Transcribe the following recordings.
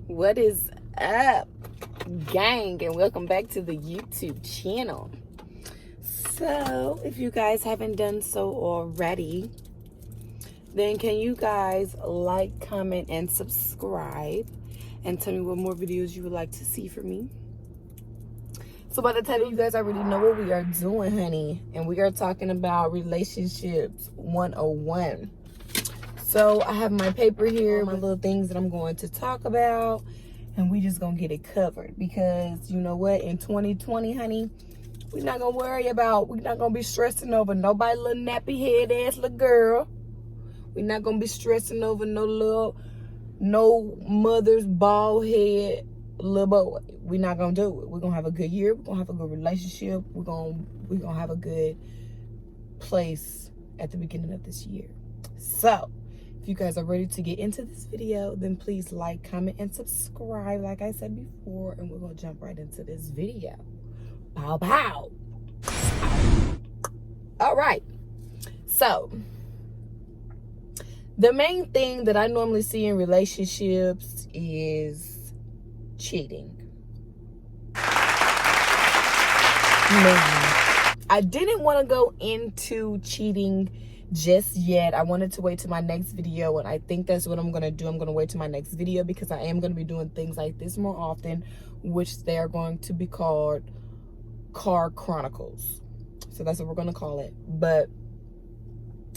What is up, gang, and welcome back to the YouTube channel. So if you guys haven't done so already, then can you guys like, comment, and subscribe, and tell me what more videos you would like to see from me. So by the title, you guys already know what we are doing, honey, and we are talking about relationships 101. So I have my paper here, my little things that I'm going to talk about, and we just gonna get it covered because you know what? In 2020, honey, we're not gonna be stressing over nobody little nappy head ass little girl. We're not gonna be stressing over no mother's bald head little boy. We're not gonna do it. We're gonna have a good year. We're gonna have a good relationship. We're gonna have a good place at the beginning of this year. So if you guys are ready to get into this video, then please like, comment, and subscribe like I said before, and we're gonna jump right into this video. Pow pow. All right, so the main thing that I normally see in relationships is cheating. I didn't want to go into cheating just yet. I wanted to wait to my next video, and I think that's what I'm going to do. I'm going to wait to my next video because I am going to be doing things like this more often, which they are going to be called Car Chronicles. So that's what we're going to call it. But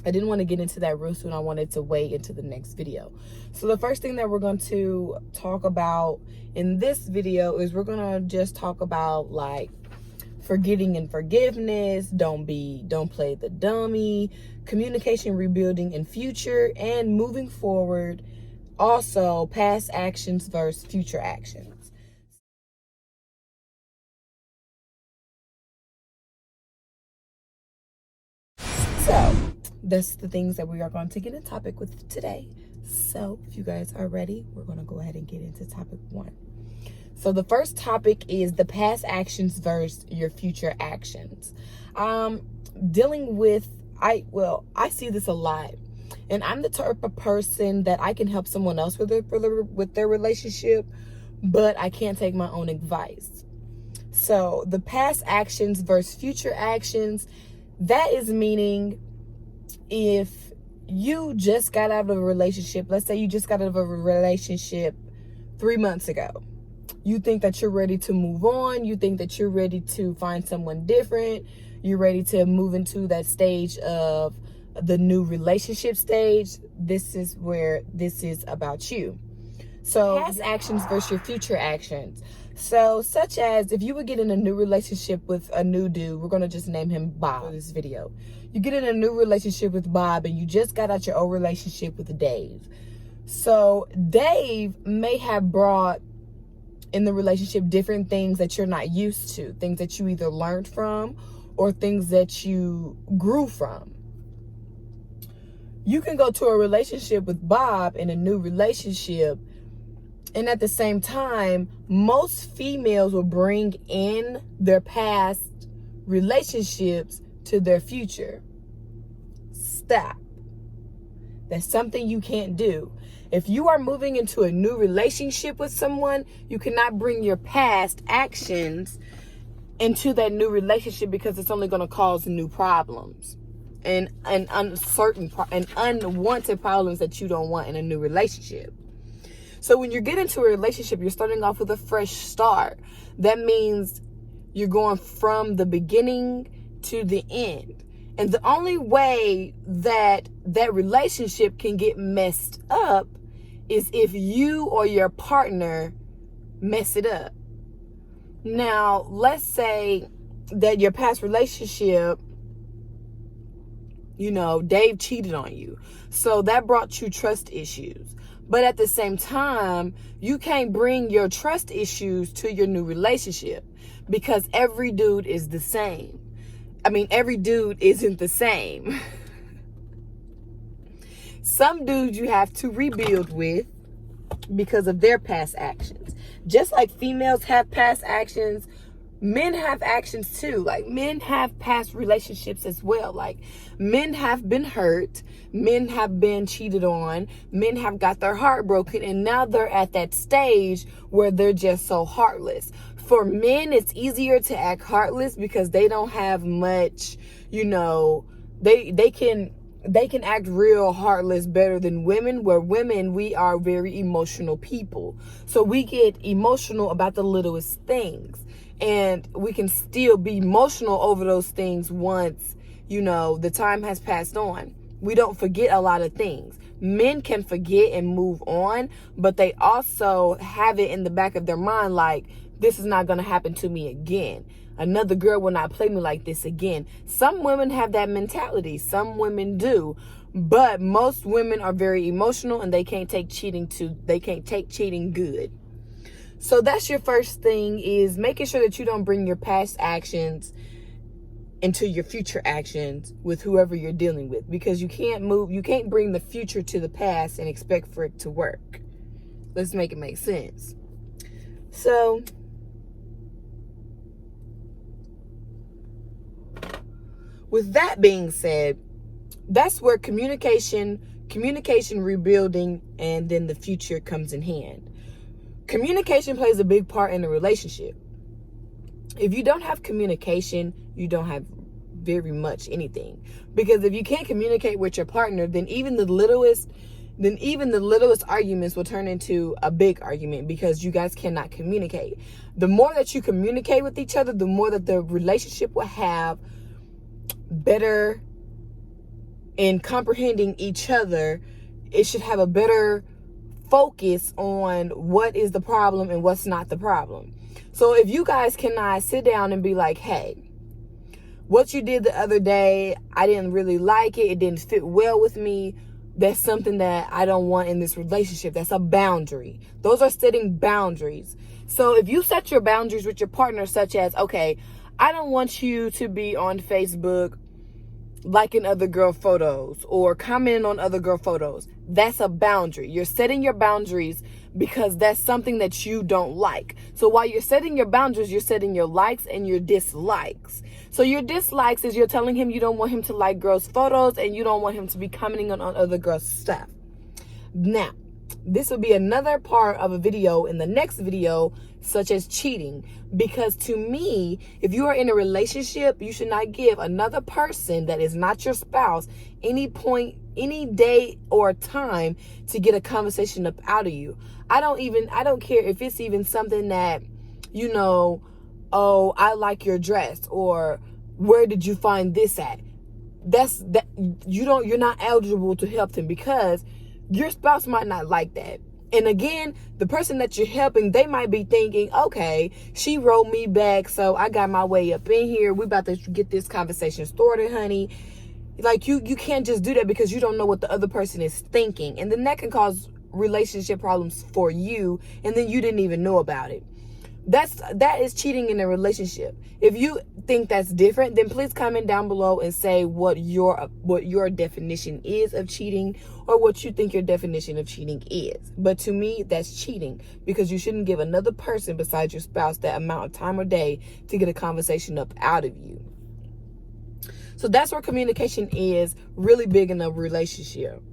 I didn't want to get into that real soon. I wanted to wait into the next video. So the first thing that we're going to talk about in this video is we're going to just talk about like forgetting and forgiveness, don't play the dummy, communication rebuilding in future, and moving forward. Also, past actions versus future actions. So that's the things that we are going to get in topic with today. So if you guys are ready, we're going to go ahead and get into topic 1. So the first topic is the past actions versus your future actions. Dealing with, I see this a lot, and I'm the type of person that I can help someone else with their relationship, but I can't take my own advice. So the past actions versus future actions, that is meaning if you just got out of a relationship, let's say you just got out of a relationship 3 months ago. You think that you're ready to move on. You think that you're ready to find someone different. You're ready to move into that stage of the new relationship stage. This is where this is about you. So past actions versus your future actions. So such as if you would get in a new relationship with a new dude, we're going to just name him Bob for this video. You get in a new relationship with Bob and you just got out your old relationship with Dave. So Dave may have brought in the relationship different things that you're not used to, things that you either learned from or things that you grew from. You can go to a relationship with Bob in a new relationship, and at the same time, most females will bring in their past relationships to their future. Stop. That's something you can't do. If you are moving into a new relationship with someone, you cannot bring your past actions into that new relationship because it's only going to cause new problems and unwanted problems that you don't want in a new relationship. So when you get into a relationship, you're starting off with a fresh start. That means you're going from the beginning to the end. And the only way that relationship can get messed up is if you or your partner mess it up. Now, let's say that your past relationship, Dave cheated on you. So that brought you trust issues. But at the same time, you can't bring your trust issues to your new relationship because every dude is the same. Every dude isn't the same. Some dudes you have to rebuild with because of their past actions. Just like females have past actions, Men have actions too. Like, men have past relationships as well. Like, men have been hurt, men have been cheated on, men have got their heart broken, and now they're at that stage where they're just so heartless. For men, it's easier to act heartless because they don't have much, they can act real heartless better than women, where women, we are very emotional people. So we get emotional about the littlest things, and we can still be emotional over those things once, the time has passed on. We don't forget a lot of things. Men can forget and move on, but they also have it in the back of their mind, like, this is not going to happen to me again. Another girl will not play me like this again. Some women have that mentality. Some women do. But most women are very emotional, and they can't take cheating good. So that's your first thing, is making sure that you don't bring your past actions into your future actions with whoever you're dealing with, because you can't bring the future to the past and expect for it to work. Let's make it make sense. So with that being said, that's where communication rebuilding, and then the future comes in hand. Communication plays a big part in a relationship. If you don't have communication, you don't have very much anything. Because if you can't communicate with your partner, then even the littlest arguments will turn into a big argument, because you guys cannot communicate. The more that you communicate with each other, the more that the relationship will have better in comprehending each other. It should have a better focus on what is the problem and what's not the problem. So if you guys cannot sit down and be like, hey, what you did the other day, I didn't really like it. It didn't fit well with me. That's something that I don't want in this relationship. That's a boundary. Those are setting boundaries. So if you set your boundaries with your partner, such as, okay, I don't want you to be on Facebook liking other girl photos or commenting on other girl photos. That's a boundary. You're setting your boundaries because that's something that you don't like. So while you're setting your boundaries, you're setting your likes and your dislikes. So your dislikes is you're telling him you don't want him to like girls' photos, and you don't want him to be commenting on other girls' stuff. Now, this will be another part of a video in the next video, such as cheating. Because to me, if you are in a relationship, you should not give another person that is not your spouse any day or time to get a conversation up out of you. I don't care if it's even something that, oh, I like your dress, or where did you find this at? You're not eligible to help them, because your spouse might not like that. And again, the person that you're helping, they might be thinking, okay, she wrote me back, so I got my way up in here. We about to get this conversation started, honey. Like, you can't just do that, because you don't know what the other person is thinking. And then that can cause relationship problems for you, and then you didn't even know about it. That is cheating in a relationship. If you think that's different, then please comment down below and say what your definition is of cheating, or what you think your definition of cheating is. But to me, that's cheating, because you shouldn't give another person besides your spouse that amount of time or day to get a conversation up out of you. So that's where communication is really big in a relationship.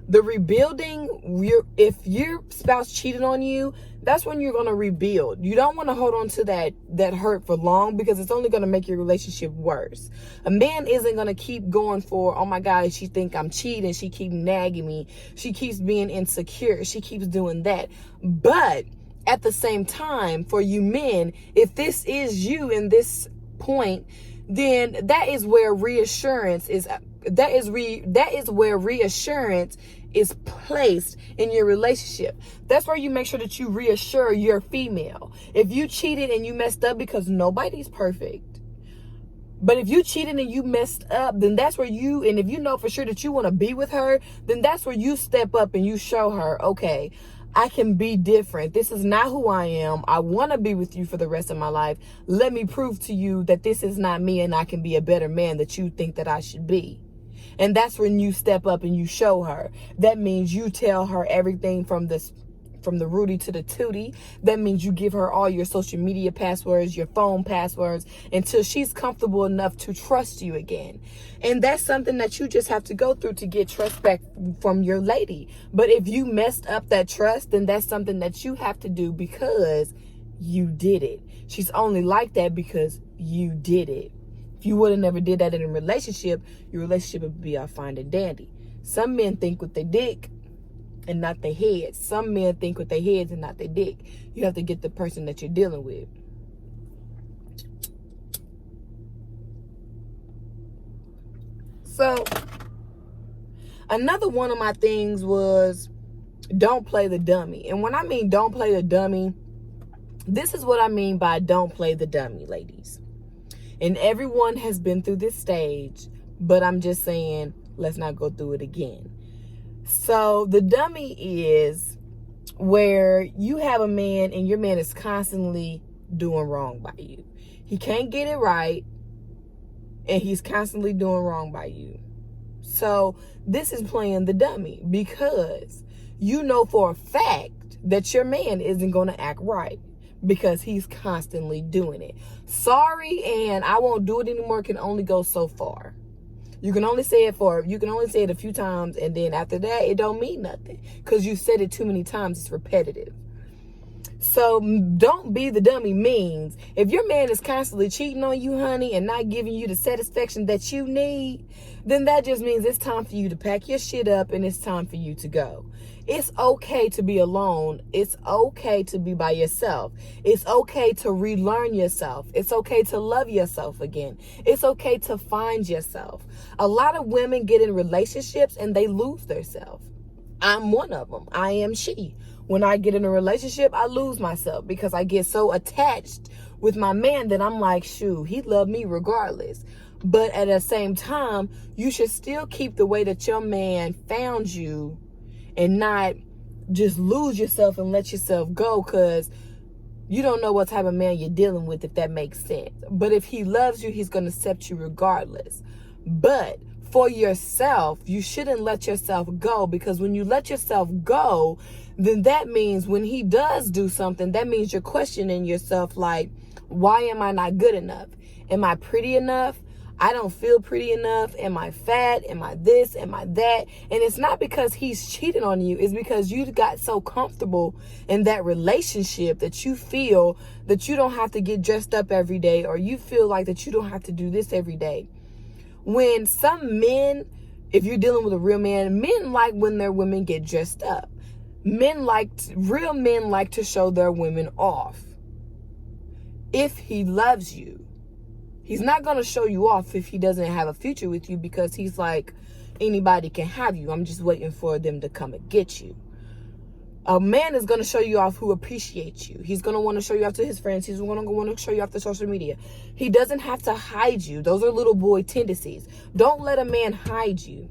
The rebuilding, if your spouse cheated on you, that's when you're going to rebuild. You don't want to hold on to that hurt for long, because it's only going to make your relationship worse. A man isn't going to keep going for, oh my God, she think I'm cheating. She keeps nagging me. She keeps being insecure. She keeps doing that. But at the same time, for you men, if this is you in this point, then that is where reassurance is. That is where reassurance is placed in your relationship. That's where you make sure that you reassure your female. If you cheated and you messed up, because nobody's perfect, but if you cheated and you messed up, then that's where and if you know for sure that you want to be with her, then that's where you step up and you show her, okay, I can be different. This is not who I am. I want to be with you for the rest of my life. Let me prove to you that this is not me, and I can be a better man that you think that I should be. And that's when you step up and you show her. That means you tell her everything from from the Rudy to the Tootie. That means you give her all your social media passwords, your phone passwords, until she's comfortable enough to trust you again. And that's something that you just have to go through to get trust back from your lady. But if you messed up that trust, then that's something that you have to do because you did it. She's only like that because you did it. If you would have never did that in a relationship, your relationship would be all fine and dandy. Some men think with their dick and not their heads. Some men think with their heads and not their dick. You have to get the person that you're dealing with. So, another one of my things was don't play the dummy. And when I mean don't play the dummy, this is what I mean by don't play the dummy, ladies. And everyone has been through this stage, but I'm just saying, let's not go through it again. So the dummy is where you have a man and your man is constantly doing wrong by you. He can't get it right, and he's constantly doing wrong by you. So this is playing the dummy because you know for a fact that your man isn't going to act right because he's constantly doing it. Sorry, and I won't do it anymore can only go so far. You can only say it a few times, and then after that, it don't mean nothing because you said it too many times. It's repetitive. So don't be the dummy means if your man is constantly cheating on you, honey, and not giving you the satisfaction that you need, then that just means it's time for you to pack your shit up and it's time for you to go. It's okay to be alone. It's okay to be by yourself. It's okay to relearn yourself. It's okay to love yourself again. It's okay to find yourself. A lot of women get in relationships and they lose themselves. I'm one of them. I am she. When I get in a relationship, I lose myself because I get so attached with my man that I'm like, shoot, he loved me regardless. But at the same time, you should still keep the way that your man found you and not just lose yourself and let yourself go because you don't know what type of man you're dealing with, if that makes sense. But if he loves you, he's going to accept you regardless. But for yourself, you shouldn't let yourself go, because when you let yourself go, then that means when he does do something, that means you're questioning yourself like, why am I not good enough? Am I pretty enough? I don't feel pretty enough. Am I fat? Am I this? Am I that? And it's not because he's cheating on you. It's because you got so comfortable in that relationship that you feel that you don't have to get dressed up every day, or you feel like that you don't have to do this every day. When some men, if you're dealing with a real man, men like when their women get dressed up. Real men like to show their women off. If he loves you, he's not going to show you off if he doesn't have a future with you, because he's like, anybody can have you. I'm just waiting for them to come and get you. A man is going to show you off who appreciates you. He's going to want to show you off to his friends. He's going to want to show you off to social media. He doesn't have to hide you. Those are little boy tendencies. Don't let a man hide you.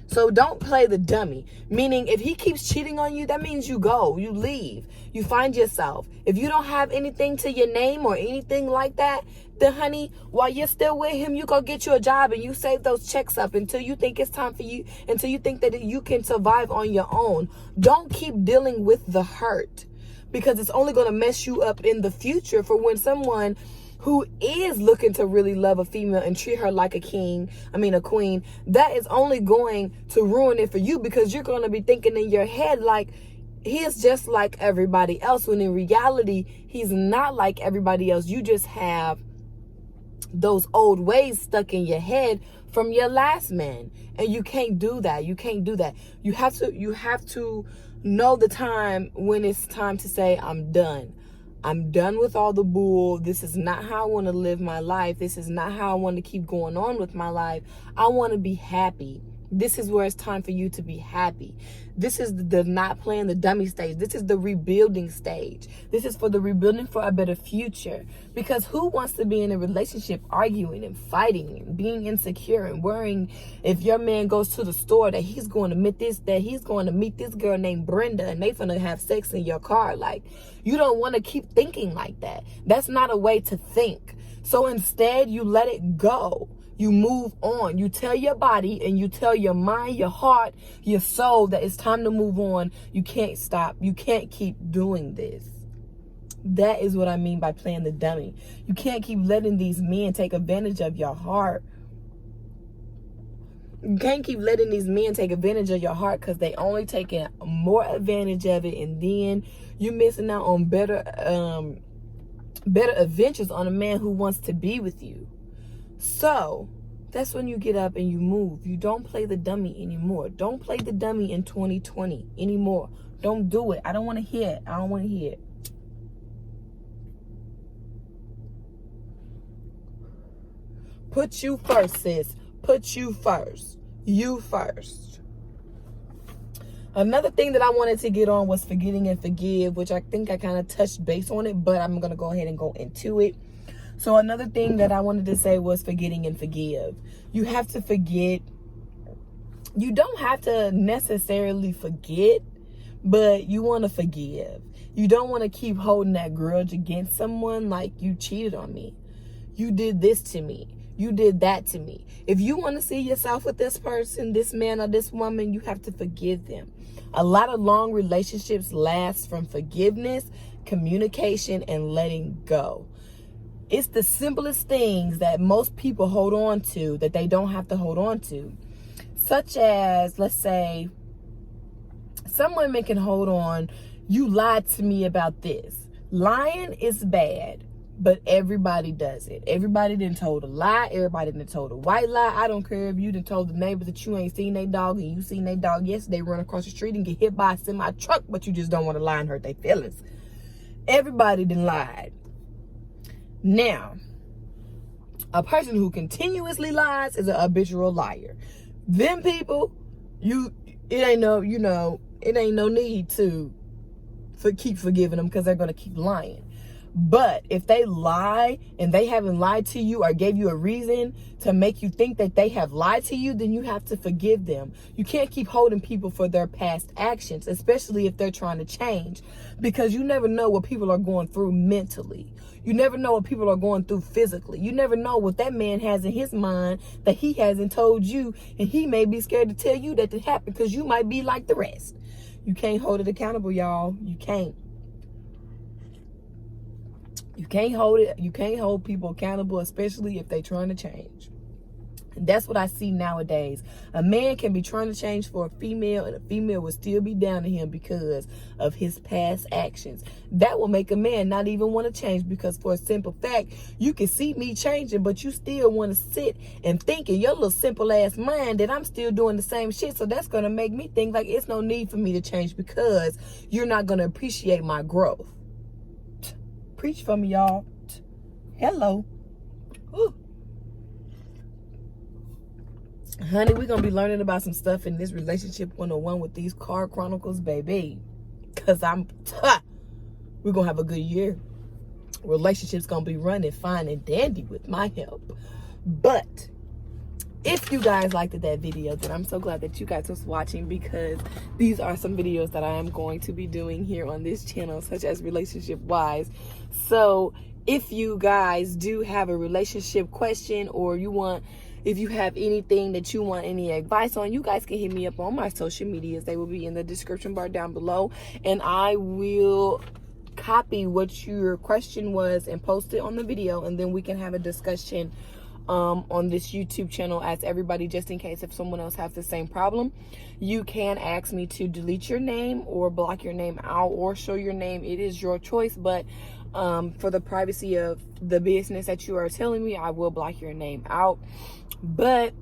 So don't play the dummy. Meaning, if he keeps cheating on you, that means you go, you leave, you find yourself. If you don't have anything to your name or anything like that, then honey, while you're still with him, you go get you a job and you save those checks up until you think it's time for you, until you think that you can survive on your own. Don't keep dealing with the hurt, because it's only going to mess you up in the future for when someone who is looking to really love a female and treat her like a queen, that is only going to ruin it for you, because you're going to be thinking in your head like he is just like everybody else, when in reality, he's not like everybody else. You just have those old ways stuck in your head from your last man, and you can't do that. You can't do that. You have to know the time when it's time to say, I'm done. I'm done with all the bull. This is not how I want to live my life. This is not how I want to keep going on with my life. I want to be happy. This is where it's time for you to be happy. This is the not playing the dummy stage. This is the rebuilding stage. This is for the rebuilding for a better future. Because who wants to be in a relationship arguing and fighting and being insecure and worrying if your man goes to the store that he's going to meet this girl named Brenda and they finna have sex in your car? Like, you don't want to keep thinking like that. That's not a way to think. So instead, you let it go. You move on. You tell your body and you tell your mind, your heart, your soul that it's time to move on. You can't stop. You can't keep doing this. That is what I mean by playing the dummy. You can't keep letting these men take advantage of your heart. You can't keep letting these men take advantage of your heart, because they only taking more advantage of it, and then you're missing out on better adventures on a man who wants to be with you. So that's when you get up and you move. You don't play the dummy anymore. Don't play the dummy in 2020 anymore. Don't do it. I don't want to hear it. I don't want to hear it. Put you first, sis. Put you first. You first. Another thing that I wanted to get on was forgetting and forgive, which I think I kind of touched base on it, but I'm going to go ahead and go into it. So another thing that I wanted to say was forgetting and forgive. You have to forget. You don't have to necessarily forget, but you want to forgive. You don't want to keep holding that grudge against someone, like, you cheated on me. You did this to me. You did that to me. If you want to see yourself with this person, this man or this woman, you have to forgive them. A lot of long relationships last from forgiveness, communication, and letting go. It's the simplest things that most people hold on to that they don't have to hold on to. Such as, let's say, some women can hold on. You lied to me about this. Lying is bad, but everybody does it. Everybody done told a lie. Everybody done told a white lie. I don't care if you done told the neighbors that you ain't seen their dog and you seen their dog yesterday run across the street and get hit by a semi-truck, but you just don't want to lie and hurt their feelings. Everybody done lied. Now, a person who continuously lies is an habitual liar. Them people, it ain't no need to keep forgiving them, because they're going to keep lying. But if they lie and they haven't lied to you or gave you a reason to make you think that they have lied to you, then you have to forgive them. You can't keep holding people for their past actions, especially if they're trying to change, because you never know what people are going through mentally. You never know what people are going through physically. You never know what that man has in his mind that he hasn't told you, and he may be scared to tell you that it happened because you might be like the rest. You can't hold it accountable, y'all. You can't. You can't hold it. You can't hold people accountable, especially if they're trying to change. And that's what I see nowadays. A man can be trying to change for a female, and a female will still be down to him because of his past actions. That will make a man not even want to change, because for a simple fact, you can see me changing, but you still want to sit and think in your little simple ass mind that I'm still doing the same shit. So that's going to make me think like it's no need for me to change, because you're not going to appreciate my growth. Preach for me, y'all. Hello. Ooh. Honey, we're going to be learning about some stuff in this relationship 101 with these card chronicles, baby. Because we're going to have a good year. Relationship's going to be running fine and dandy with my help. But if you guys liked that video, then I'm so glad that you guys was watching, because these are some videos that I am going to be doing here on this channel, such as relationship wise. So if you guys do have a relationship question, or if you have anything that you want any advice on, you guys can hit me up on my social medias. They will be in the description bar down below, and I will copy what your question was and post it on the video, and then we can have a discussion on this YouTube channel as everybody, just in case if someone else has the same problem. You can ask me to delete your name or block your name out or show your name. It is your choice, but for the privacy of the business that you are telling me, I will block your name out. But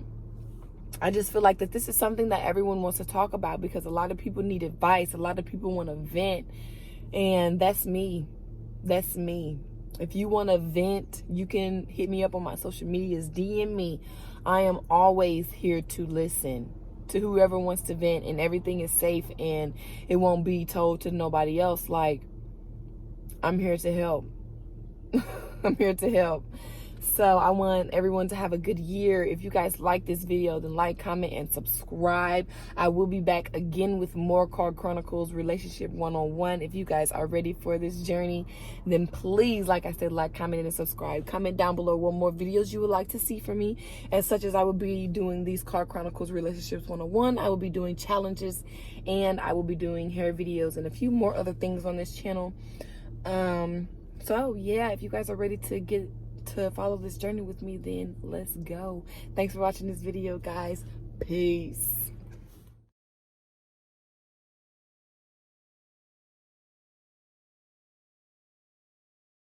I just feel like that this is something that everyone wants to talk about, because a lot of people need advice. A lot of people want to vent, and that's me. That's me. If you want to vent, you can hit me up on my social medias, DM me. I am always here to listen to whoever wants to vent, and everything is safe and it won't be told to nobody else. Like, I'm here to help. I'm here to help. So I want everyone to have a good year. If you guys like this video, then like, comment, and subscribe. I will be back again with more Card Chronicles Relationship 101. If you guys are ready for this journey, then please, like I said, like, comment, and subscribe. Comment down below what more videos you would like to see from me. As such as I will be doing these Card Chronicles Relationships 101. I will be doing challenges, and I will be doing hair videos and a few more other things on this channel. So yeah, if you guys are ready to follow this journey with me, then let's go. Thanks for watching this video, guys. Peace.